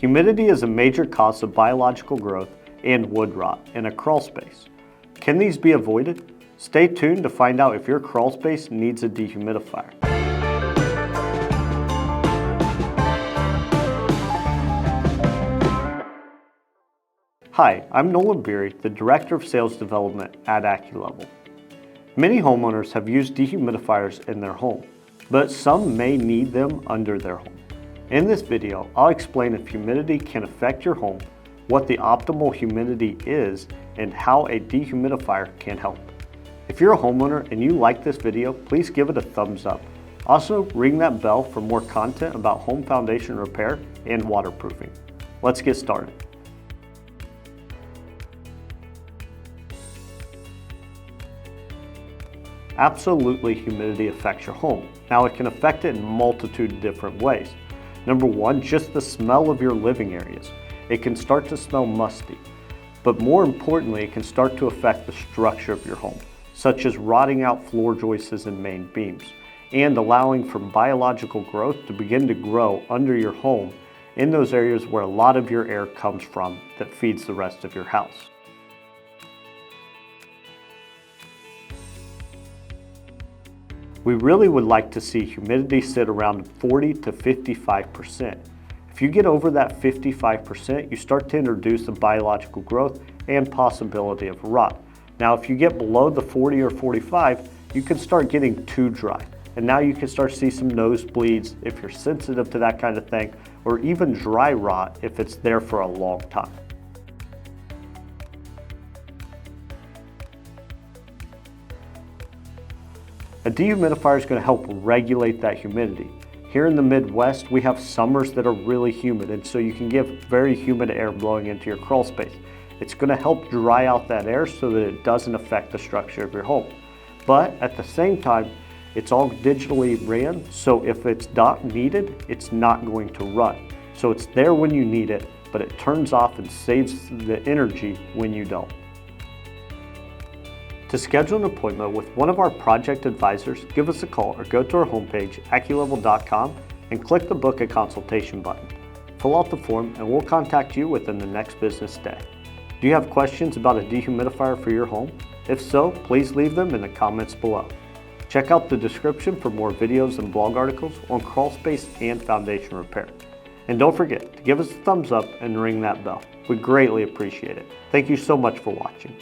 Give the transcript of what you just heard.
Humidity is a major cause of biological growth and wood rot in a crawl space. Can these be avoided? Stay tuned to find out if your crawl space needs a dehumidifier. Hi, I'm Nolan Beery, the Director of Sales Development at Acculevel. Many homeowners have used dehumidifiers in their home, but some may need them under their home. In this video, I'll explain if humidity can affect your home, what the optimal humidity is, and how a dehumidifier can help. If you're a homeowner and you like this video, please give it a thumbs up. Also, ring that bell for more content about home foundation repair and waterproofing. Let's get started. Absolutely, humidity affects your home. Now, it can affect it in a multitude of different ways. Number one, just the smell of your living areas. It can start to smell musty, but more importantly, it can start to affect the structure of your home, such as rotting out floor joists and main beams, and allowing for biological growth to begin to grow under your home in those areas where a lot of your air comes from that feeds the rest of your house. We really would like to see humidity sit around 40 to 55%. If you get over that 55%, you start to introduce the biological growth and possibility of rot. Now, if you get below the 40 or 45, you can start getting too dry. And now you can start to see some nosebleeds if you're sensitive to that kind of thing, or even dry rot if it's there for a long time. A dehumidifier is going to help regulate that humidity. Here in the Midwest, we have summers that are really humid, and so you can get very humid air blowing into your crawl space. It's going to help dry out that air so that it doesn't affect the structure of your home. But at the same time, it's all digitally ran, so if it's not needed, it's not going to run. So it's there when you need it, but it turns off and saves the energy when you don't. To schedule an appointment with one of our project advisors, give us a call or go to our homepage, acculevel.com, and click the Book a Consultation button. Fill out the form and we'll contact you within the next business day. Do you have questions about a dehumidifier for your home? If so, please leave them in the comments below. Check out the description for more videos and blog articles on crawl space and foundation repair. And don't forget to give us a thumbs up and ring that bell. We greatly appreciate it. Thank you so much for watching.